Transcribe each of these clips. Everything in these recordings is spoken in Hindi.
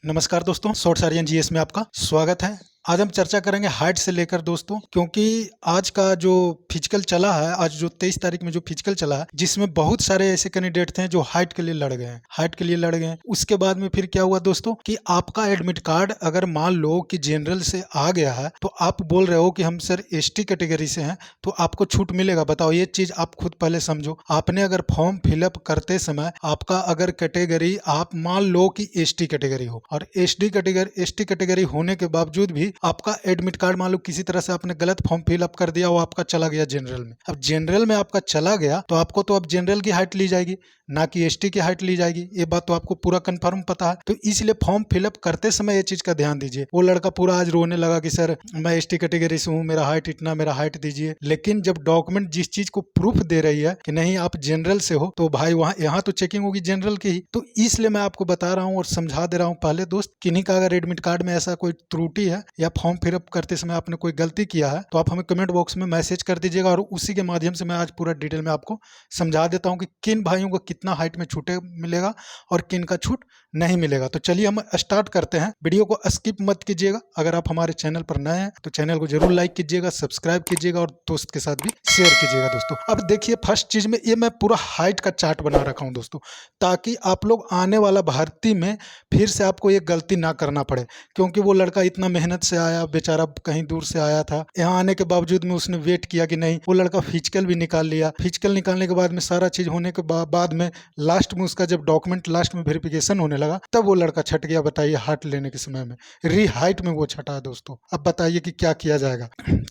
नमस्कार दोस्तों, शॉर्ट सारियन जीएस में आपका स्वागत है। आज हम चर्चा करेंगे हाइट से लेकर दोस्तों, क्योंकि आज का जो फिजिकल चला है, आज जो 23 तारीख में जो फिजिकल चला है, जिसमें बहुत सारे ऐसे कैंडिडेट थे जो हाइट के लिए लड़ गए हैं, हाइट के लिए लड़ गए हैं। उसके बाद में फिर क्या हुआ दोस्तों कि आपका एडमिट कार्ड अगर मान लो कि जनरल से आ गया है, तो आप बोल रहे हो कि हम सर एसटी कैटेगरी से हैं, तो आपको छूट मिलेगा। बताओ, ये चीज आप खुद पहले समझो। आपने अगर फॉर्म फिलअप करते समय आपका अगर कैटेगरी आप मान लो कि एसटी कैटेगरी हो, और एसटी कैटेगरी होने के बावजूद भी आपका एडमिट कार्ड मान लो किसी तरह से आपने गलत फॉर्म फिलअप कर दिया, वो आपका चला गया जनरल में। अब जनरल में आपका चला गया तो आपको तो अब जनरल की हाइट ली जाएगी, ना कि एसटी की हाइट ली जाएगी। ये बात तो आपको पूरा कंफर्म पता है। तो इसलिए फॉर्म फिलअप करते समय ये चीज का ध्यान दीजिए। वो लड़का पूरा आज रोने लगा कि सर मैं एसटी कैटेगरी से हूँ, मेरा हाइट इतना, मेरा हाइट दीजिए। लेकिन जब डॉक्यूमेंट जिस चीज को प्रूफ दे रही है कि नहीं आप जनरल से हो, तो भाई वहाँ यहाँ तो चेकिंग होगी जनरल की ही। तो इसलिए मैं आपको बता रहा हूँ और समझा दे रहा हूँ पहले दोस्त, किन्हीं का अगर एडमिट कार्ड में ऐसा कोई त्रुटि है या फॉर्म फिलअप करते समय आपने कोई गलती किया है, तो आप हमें कमेंट बॉक्स में मैसेज कर दीजिएगा, और उसी के माध्यम से मैं आज पूरा डिटेल में आपको समझा देता हूँ कि किन भाइयों को कितना हाइट में छूटे मिलेगा और किन का छूट नहीं मिलेगा। तो चलिए हम स्टार्ट करते हैं। वीडियो को स्किप मत कीजिएगा। अगर आप हमारे चैनल पर नए हैं तो चैनल को जरूर लाइक कीजिएगा, सब्सक्राइब कीजिएगा और दोस्त के साथ भी शेयर कीजिएगा दोस्तों। अब देखिए, फर्स्ट चीज में ये मैं पूरा हाइट का चार्ट बना रखा हूँ दोस्तों, ताकि आप लोग आने वाला भर्ती में फिर से आपको ये गलती ना करना पड़े। क्योंकि वो लड़का इतना मेहनत से आया, बेचारा कहीं दूर से आया था, यहाँ आने के बावजूद में उसने वेट किया कि नहीं, वो लड़का फिजिकल भी निकाल लिया। फिजिकल निकालने के बाद में सारा चीज होने के बाद में लास्ट में उसका जब डॉक्यूमेंट लास्ट में वेरिफिकेशन होने लगा, तब वो लड़का छट गया। बताइए, हाइट लेने के समय में री हाइट में वो छटा है दोस्तों। अब बताइए कि क्या किया जाएगा।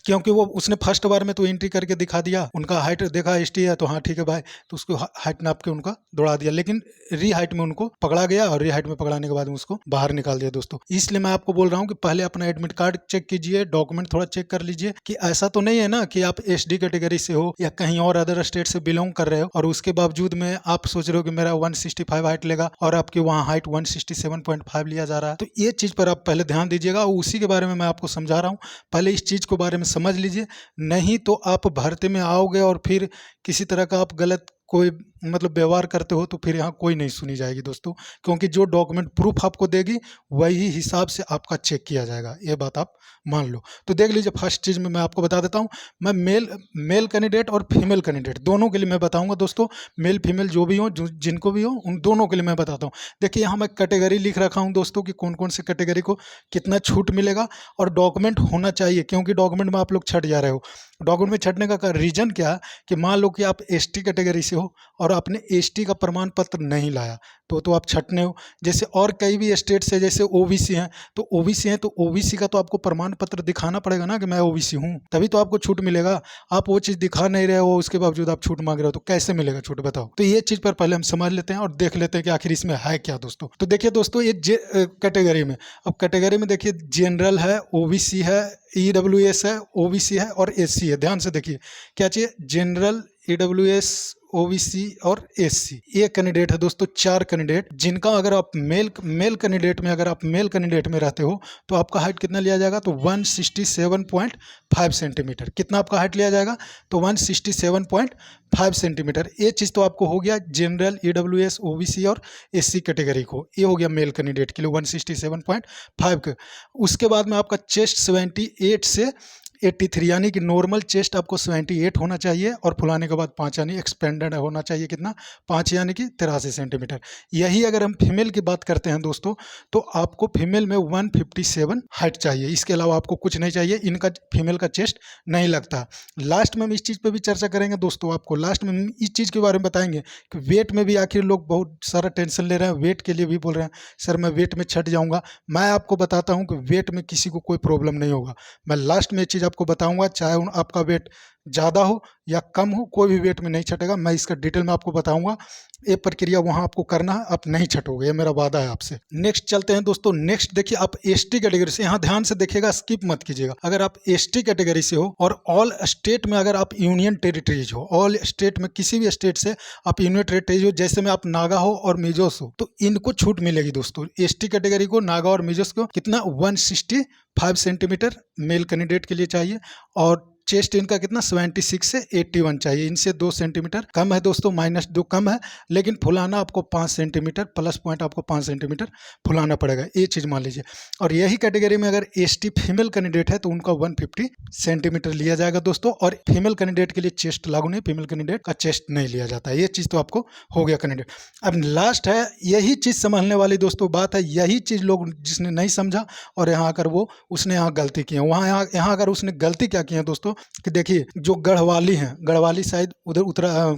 क्योंकि वो उसने फर्स्ट बार में तो एंट्री करके दिखा दिया, उनका हाइट देखा एसटी है, तो हाँ ठीक है भाई, तो उसको हाइट नाप के उनका दौड़ा दिया। लेकिन री हाइट में उनको पकड़ा गया, और री हाइट में पकड़ाने के बाद में उसको बाहर निकाल दिया दोस्तों। इसलिए मैं आपको बोल रहा हूँ कि पहले अपना एडमिट कार्ड चेक कीजिए, डॉक्यूमेंट थोड़ा चेक कर लीजिए कि ऐसा तो नहीं है ना कि आप एसडी कैटेगरी से हो या कहीं और अदर स्टेट से बिलोंग कर रहे हो, और उसके बावजूद में आप सोच रहे हो कि मेरा 165 हाइट लेगा और आपके वहाँ हाइट 167.5 लिया जा रहा है। तो ये चीज पर आप पहले ध्यान दीजिएगा, उसी के बारे में मैं आपको समझा रहा हूँ। पहले इस चीज के बारे में समझ लीजिए, नहीं तो आप भर्ती में आओगे और फिर किसी तरह का आप गलत कोई मतलब व्यवहार करते हो तो फिर यहाँ कोई नहीं सुनी जाएगी दोस्तों। क्योंकि जो डॉक्यूमेंट प्रूफ आपको देगी वही हिसाब से आपका चेक किया जाएगा, ये बात आप मान लो। तो देख लीजिए, फर्स्ट चीज में मैं आपको बता देता हूँ। मैं मेल कैंडिडेट और फीमेल कैंडिडेट दोनों के लिए मैं बताऊंगा दोस्तों। मेल फीमेल जो भी हो, जिनको भी हो, उन दोनों के लिए मैं बताता हूँ। देखिए, यहाँ मैं कैटेगरी लिख रखा हूँ दोस्तों कि कौन कौन से कैटेगरी को कितना छूट मिलेगा, और डॉक्यूमेंट होना चाहिए। क्योंकि डॉक्यूमेंट में आप लोग छट जा रहे हो। डॉक्यूमेंट में छटने का रीजन क्या है कि मान लो कि आप एसटी कैटेगरी से हो और आपने एसटी का प्रमाण पत्र नहीं लाया, तो आप छटने हो। जैसे और कई भी स्टेट से, जैसे ओबीसी हैं, तो ओबीसी हैं तो ओबीसी का तो आपको प्रमाण पत्र दिखाना पड़ेगा ना कि मैं ओबीसी हूँ, तभी तो आपको छूट मिलेगा। आप वो चीज़ दिखा नहीं रहे हो, उसके बावजूद आप छूट मांग रहे हो, तो कैसे मिलेगा छूट, बताओ। तो ये चीज़ पर पहले हम समझ लेते हैं और देख लेते हैं कि आखिर इसमें है क्या दोस्तों। तो देखिए दोस्तों, ये कैटेगरी में, अब कैटेगरी में देखिए, जनरल है, ओबीसी है, ईडब्ल्यूएस है, ओबीसी है और एससी है। ध्यान से देखिए क्या चाहिए, जनरल, ईडब्ल्यूएस, ओबीसी और एससी। ये कैंडिडेट है दोस्तों, 4 कैंडिडेट, जिनका अगर आप मेल कैंडिडेट में, अगर आप मेल कैंडिडेट में रहते हो तो आपका हाइट कितना लिया जाएगा, तो 167.5 सेंटीमीटर। कितना आपका हाइट लिया जाएगा, तो 167.5 सेंटीमीटर। ये चीज़ तो आपको हो गया जनरल, ईडब्ल्यूएस, ओबीसी और एससी कैटेगरी को। ये हो गया मेल कैंडिडेट के लिए 167.5 के। उसके बाद में आपका चेस्ट 78 से 83, यानी कि नॉर्मल चेस्ट आपको 78 होना चाहिए, और फुलाने के बाद 5 यानी एक्सपेंडेड होना चाहिए कितना, 5 यानी कि 83 सेंटीमीटर। यही अगर हम फीमेल की बात करते हैं दोस्तों, तो आपको फीमेल में 157 हाइट चाहिए। इसके अलावा आपको कुछ नहीं चाहिए। इनका फीमेल का चेस्ट नहीं लगता। लास्ट में हम इस चीज़ पर भी चर्चा करेंगे दोस्तों। आपको लास्ट में हम इस चीज़ के बारे में बताएंगे कि वेट में भी आखिर लोग बहुत सारा टेंशन ले रहे हैं, वेट के लिए भी बोल रहे हैं सर मैं वेट में छट जाऊँगा। मैं आपको बताता हूँ कि वेट में किसी को कोई प्रॉब्लम नहीं होगा। मैं लास्ट में ये चीज़ आपको बताऊंगा, चाहे आपका वेट ज़्यादा हो या कम हो, कोई भी वेट में नहीं छटेगा। मैं इसका डिटेल में आपको बताऊंगा। ये प्रक्रिया वहां आपको करना है, आप नहीं छटोगे, ये मेरा वादा है आपसे। नेक्स्ट चलते हैं दोस्तों। नेक्स्ट देखिए, आप एसटी कैटेगरी से, यहाँ ध्यान से देखिएगा, स्किप मत कीजिएगा। अगर आप एसटी कैटेगरी से हो और ऑल स्टेट में अगर आप यूनियन टेरिटरीज हो, ऑल स्टेट में किसी भी स्टेट से आप यूनियन टेरिटरीज हो, जैसे में आप नागा हो और मिजोस हो, तो इनको छूट मिलेगी दोस्तों। एसटी कैटेगरी को, नागा और मिजोस को कितना, 165 सेंटीमीटर मेल कैंडिडेट के लिए चाहिए, और चेस्ट इनका कितना 76 से 81 चाहिए, इनसे 2 सेंटीमीटर कम है दोस्तों, -2 कम है, लेकिन फुलाना आपको 5 सेंटीमीटर प्लस पॉइंट आपको 5 सेंटीमीटर फुलाना पड़ेगा, ये चीज़ मान लीजिए। और यही कैटेगरी में अगर एसटी फीमेल कैंडिडेट है तो उनका 150 सेंटीमीटर लिया जाएगा दोस्तों, और फीमेल कैंडिडेट के लिए चेस्ट लागू नहीं, फीमेल कैंडिडेट का चेस्ट नहीं लिया जाता है। ये चीज़ तो आपको हो गया कैंडिडेट। अब लास्ट है, यही चीज़ समझने वाली दोस्तों बात है, यही चीज़ लोग जिसने नहीं समझा और यहाँ आकर वो उसने यहाँ गलती की है, वहाँ यहाँ अगर उसने गलती क्या की है दोस्तों कि देखिए जो गढ़वाली हैं, गढ़वाली साइड उधर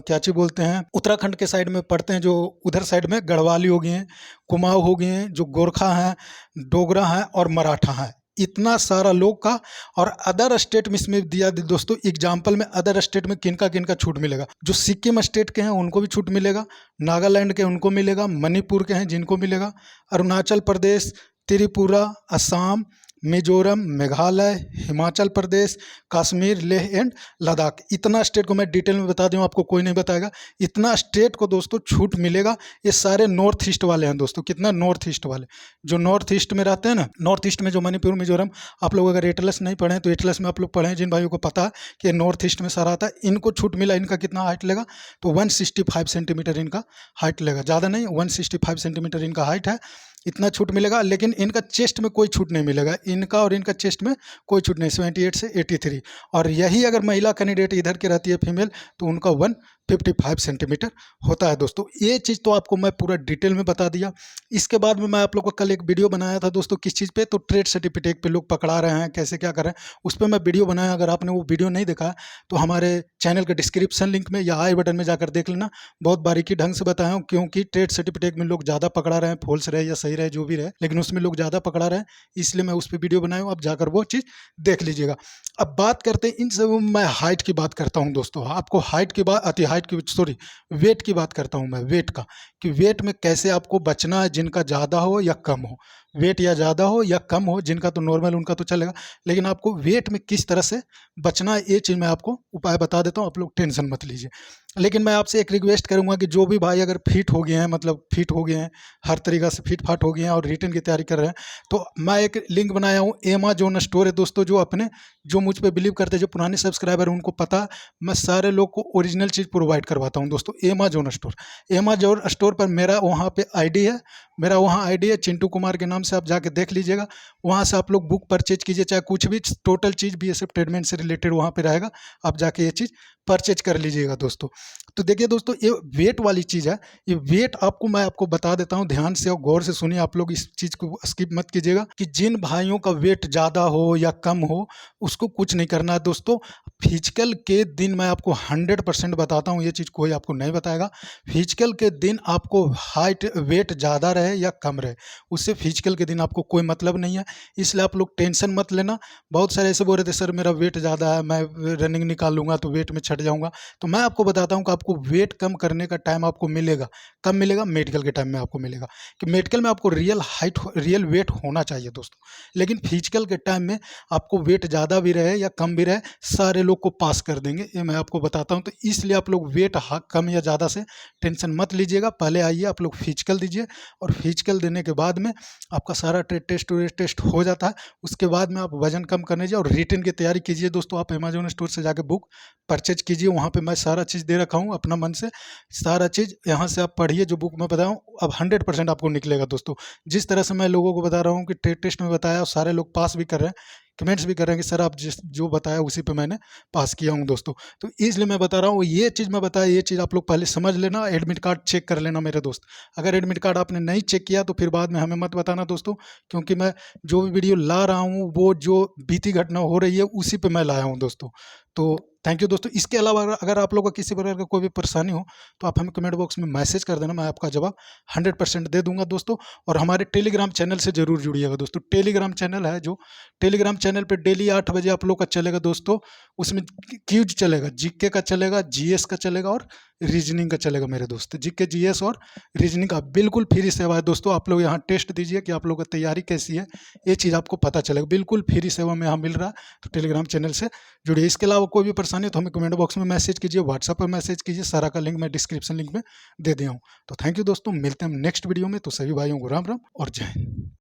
क्या चीज़ बोलते हैं, उत्तराखंड के साइड में पड़ते हैं, जो उधर साइड में गढ़वाली हो गए हैं, कुमाऊँ हो गए हैं, जो गोरखा हैं, डोगरा हैं और मराठा हैं, इतना सारा लोग का। और अदर स्टेट में इसमें दिया दोस्तों एग्जाम्पल में, अदर स्टेट में किनका किनका छूट मिलेगा, जो सिक्किम स्टेट के हैं उनको भी छूट मिलेगा, नागालैंड के उनको मिलेगा, मणिपुर के हैं जिनको मिलेगा, अरुणाचल प्रदेश, त्रिपुरा, असम, मिजोरम, मेघालय, हिमाचल प्रदेश, कश्मीर, लेह एंड लद्दाख, इतना स्टेट को मैं डिटेल में बता दूं, आपको कोई नहीं बताएगा, इतना स्टेट को दोस्तों छूट मिलेगा। ये सारे नॉर्थ ईस्ट वाले हैं दोस्तों, कितना नॉर्थ ईस्ट वाले, जो नॉर्थ ईस्ट में रहते हैं ना, नॉर्थ ईस्ट में जो मणिपुर, मिजोरम, आप लोग अगर एटलस नहीं पढ़े तो एटलस में आप लोग पढ़ें, जिन भाइयों को पता है कि नॉर्थ ईस्ट में सारा आता है, इनको छूट मिला। इनका कितना हाइट लेगा तो 165 सेंटीमीटर इनका हाइट लेगा, ज़्यादा नहीं, 165 सेंटीमीटर इनका हाइट है, इतना छूट मिलेगा। लेकिन इनका चेस्ट में कोई छूट नहीं मिलेगा, इनका और इनका चेस्ट में कोई छूट नहीं, 78 से 83। और यही अगर महिला कैंडिडेट इधर की रहती है फीमेल तो उनका 155 सेंटीमीटर होता है दोस्तों। ये चीज़ तो आपको मैं पूरा डिटेल में बता दिया। इसके बाद में मैं आप लोगों को कल एक वीडियो बनाया था दोस्तों, किस चीज़ पे, तो ट्रेड सर्टिफिकेट पे लोग पकड़ा रहे हैं, कैसे क्या कर रहे हैं, उस पर मैं वीडियो बनाया। अगर आपने वो वीडियो नहीं देखा तो हमारे चैनल के डिस्क्रिप्शन लिंक में या आई बटन में जाकर देख लेना, बहुत बारीकी ढंग से बताया हूँ। क्योंकि ट्रेड सर्टिफिकेट में लोग ज़्यादा पकड़ा रहे हैं, फॉल्स रहे या सही रहे जो भी रहे, लेकिन उसमें लोग ज़्यादा पकड़ा रहे हैं, इसलिए मैं उस पर वीडियो बनाया हूँ, आप जाकर वो चीज़ देख लीजिएगा। अब बात करते हैं इन सब, मैं हाइट की बात करता हूँ दोस्तों, आपको हाइट की बात आती, हाइट की सॉरी वेट की बात करता हूँ मैं, वेट का, कि वेट में कैसे आपको बचना है, जिनका ज़्यादा हो या कम हो, वेट या ज़्यादा हो या कम हो, जिनका तो नॉर्मल उनका तो चलेगा, लेकिन आपको वेट में किस तरह से बचना है, ये चीज़ मैं आपको उपाय बता देता हूँ, आप लोग टेंशन मत लीजिए। लेकिन मैं आपसे एक रिक्वेस्ट करूंगा कि जो भी भाई अगर फिट हो गए हैं, मतलब फिट हो गए हैं, हर तरीक़ा से फिट फाट हो गए हैं और रिटर्न की तैयारी कर रहे हैं, तो मैं एक लिंक बनाया हूँ, Amazon स्टोर है दोस्तों, जो अपने जो मुझ पे बिलीव करते हैं, जो पुराने सब्सक्राइबर उनको पता, मैं सारे लोग को ओरिजिनल चीज़ प्रोवाइड करवाता हूँ दोस्तों। Amazon स्टोर पर मेरा वहाँ पे आईडी है, मेरा वहाँ आईडी है चिंटू कुमार के नाम से, आप जाके देख लीजिएगा। वहाँ से आप लोग बुक परचेज कीजिए, चाहे कुछ भी टोटल चीज़ BSF ट्रीटमेंट से रिलेटेड वहाँ पे रहेगा, आप जाके ये चीज़ परचेज कर लीजिएगा दोस्तों। तो देखिए दोस्तों, ये वेट वाली चीज़ है, ये वेट आपको मैं आपको बता देता हूँ, ध्यान से और गौर से सुनिए, आप लोग इस चीज़ को स्किप मत कीजिएगा। कि जिन भाइयों का वेट ज़्यादा हो या कम हो, उसको कुछ नहीं करना है दोस्तों। फिजिकल के दिन मैं आपको 100% बताता हूँ, ये चीज़ कोई आपको नहीं बताएगा। फिजिकल के दिन आपको हाइट वेट ज़्यादा रहे या कम रहे, उससे फिजिकल के दिन आपको कोई मतलब नहीं है, इसलिए आप लोग टेंशन मत लेना। बहुत सारे ऐसे बोल रहे थे सर मेरा वेट ज़्यादा है, मैं रनिंग निकाल लूँगा तो वेट में छट जाऊँगा, तो मैं आपको बताता हूँ कि आपको वेट कम करने का टाइम आपको मिलेगा, कब मिलेगा, मेडिकल के टाइम में आपको मिलेगा। कि मेडिकल में आपको रियल हाइट रियल वेट होना चाहिए दोस्तों, लेकिन फिजिकल के टाइम में आपको वेट ज़्यादा भी रहे या कम भी रहे, सारे लोग को पास कर देंगे, ये मैं आपको बताता हूँ। तो इसलिए आप लोग वेट कम या ज़्यादा से टेंशन मत लीजिएगा। पहले आइए आप लोग फिजिकल दीजिए, और फिजिकल देने के बाद में आपका सारा टेस्ट हो जाता है। उसके बाद में आप वजन कम करने जाइए और रिटर्न की तैयारी कीजिए दोस्तों। आप Amazon स्टोर से जाके बुक परचेज कीजिए, वहाँ पे मैं सारा चीज़ दे रखा हूँ, अपना मन से सारा चीज़ यहाँ से आप पढ़िए, जो बुक मैं बताऊँ अब 100% आपको निकलेगा दोस्तों। जिस तरह से मैं लोगों को बता रहा हूँ कि टेस्ट में बताया, और सारे लोग पास भी कर रहे हैं, कमेंट्स भी कर रहे हैं कि सर आप जो बताया उसी पे मैंने पास किया हूँ दोस्तों। तो इसलिए मैं बता रहा हूँ, ये चीज़ मैं बताया, ये चीज़ आप लोग पहले समझ लेना। एडमिट कार्ड चेक कर लेना मेरे दोस्त, अगर एडमिट कार्ड आपने नहीं चेक किया तो फिर बाद में हमें मत बताना दोस्तों, क्योंकि मैं जो भी वीडियो ला रहा हूँ वो जो बीती घटना हो रही है उसी पर मैं लाया हूँ दोस्तों। तो थैंक यू दोस्तों। इसके अलावा अगर आप लोगों को किसी प्रकार का कोई भी परेशानी हो तो आप हमें कमेंट बॉक्स में मैसेज कर देना, मैं आपका जवाब 100% दे दूंगा दोस्तों। और हमारे टेलीग्राम चैनल से जरूर जुड़िएगा दोस्तों। टेलीग्राम चैनल है, जो टेलीग्राम चैनल पे डेली 8 बजे आप लोग का चलेगा दोस्तों। उसमें क्यूज चलेगा, जीके का चलेगा, जीएस का चलेगा और रीजनिंग का चलेगा मेरे दोस्त। जीके, जीएस और रीजनिंग का बिल्कुल फ्री सेवा है दोस्तों। आप लोग यहाँ टेस्ट दीजिए कि आप लोगों की तैयारी कैसी है, ये चीज़ आपको पता चलेगा। बिल्कुल फ्री सेवा में यहाँ मिल रहा है, तो टेलीग्राम चैनल से जुड़िए। इसके अलावा कोई भी परेशानी तो हमें कमेंट बॉक्स में मैसेज कीजिए, व्हाट्सएप पर मैसेज कीजिए, सारा का लिंक मैं डिस्क्रिप्शन लिंक में दे दिया हूँ। तो थैंक यू दोस्तों, मिलते हैं हम नेक्स्ट वीडियो में। तो सभी भाइयों को राम राम और जय हिंद।